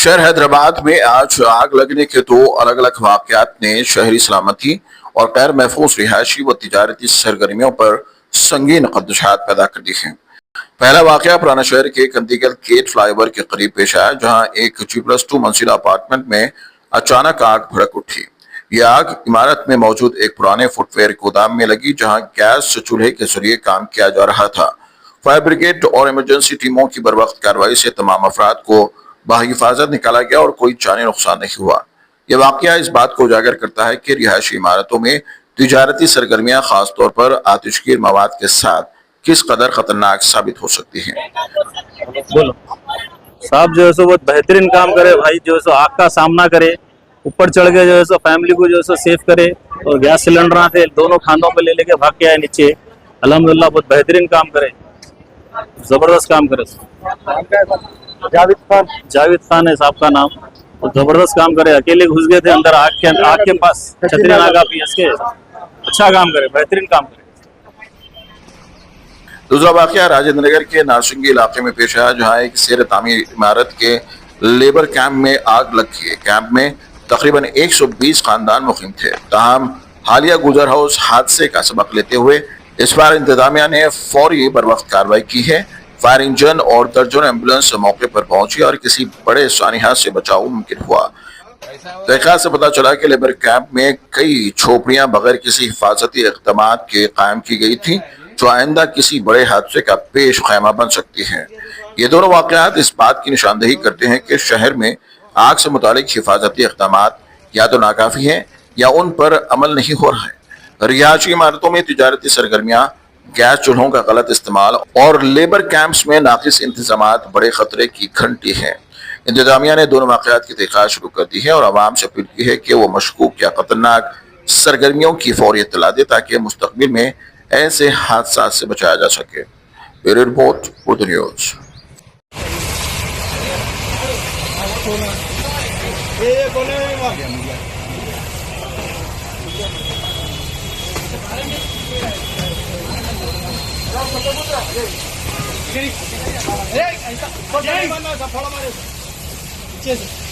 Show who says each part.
Speaker 1: शहर हैदराबाद में आज आग लगने के दो अलग अलग वाकयात ने शहरी सलामती और गैर महफूज रिहायशी व तिजारती सरगर्मियों पर संगीन खदशात पैदा कर दी है। पहला वाकया पुराना शहर के कंदीगल गेट फ्लाईओवर के करीब पेश आया, जहां एक G+2 मंजिला अपार्टमेंट में अचानक आग भड़क उठी। यह आग इमारत में मौजूद एक पुराने फुटवेयर गोदाम में लगी, जहां गैस चूल्हे के जरिए काम किया जा रहा था। फायर ब्रिगेड और इमरजेंसी टीमों की बरवक्त कार्रवाई से तमाम अफराद को बाहिफाजत निकाला गया और कोई जानी नुकसान नहीं हुआ। यह वाकया इस बात को उजागर करता है कि रिहायशी इमारतों में तिजारती सरगर्मियां खासतौर पर आतिशगीर मवाद के साथ किस कदर खतरनाक साबित हो सकती हैं।
Speaker 2: बोलो साहब, जो है सो बहुत बेहतरीन काम करे भाई, जो है सो आग का सामना करे, ऊपर चढ़ के जो है सो फैमिली को जो है सो सेफ करे, और गैस सिलेंडर थे दोनों खानों पे ले लेके भाग के आए नीचे। अल्हम्दुलिल्लाह बहुत बेहतरीन काम करे, जबरदस्त काम करे। जावेद खान है साहब का नाम, तो जबरदस्त काम करे। अकेले घुस गए थे अंदर आग के पास, छतरी नागा पीएस के। अच्छा काम करे, बेहतरीन काम करे।
Speaker 1: दूसरा वाकया राजेंद्र नगर के नारसिंगी इलाके में पेश आया, जहां एक सेर तामीर इमारत के लेबर कैंप में आग लग गई। कैंप में तकरीबन 120 खानदान मुकीम थे। ताहम हालिया गुजर हाउस हादसे का सबक लेते हुए इस बार इंतजामिया ने फौरी बरवक्त कार्रवाई की है। फायर इंजन और दर्जनों एम्बुलेंस मौके पर पहुंची और किसी बड़े सानिहा से बचाव मुमकिन हुआ। तहकीकात से पता चला कि लेबर कैंप में कई झोपड़ियां बगैर किसी हिफाजती इक़दाम के कायम की गई थी, जो आइंदा किसी बड़े हादसे का पेश खैमा बन सकती हैं। ये दोनों वाकयात इस बात की निशानदेही करते हैं कि शहर में आग से मुतालिक हिफाजती इक़दाम या तो नाकाफी हैं या उन पर अमल नहीं हो रहा है। रिहायशी इमारतों में तिजारती सरगर्मियां, गैस चूल्हों का गलत इस्तेमाल और लेबर कैंप्स में नाकिस इंतजामात बड़े खतरे की घंटी हैं। इंतजामिया ने दोनों वाकयात की तहकीकात शुरू कर दी है और आवाम से अपील की है कि वो मशकूक या खतरनाक सरगर्मियों की फौरी इत्तला दे, ताकि मुस्तकबिल में ऐसे हादसा से बचाया जा सके। Bureau report, Urdu news.
Speaker 3: ऐसा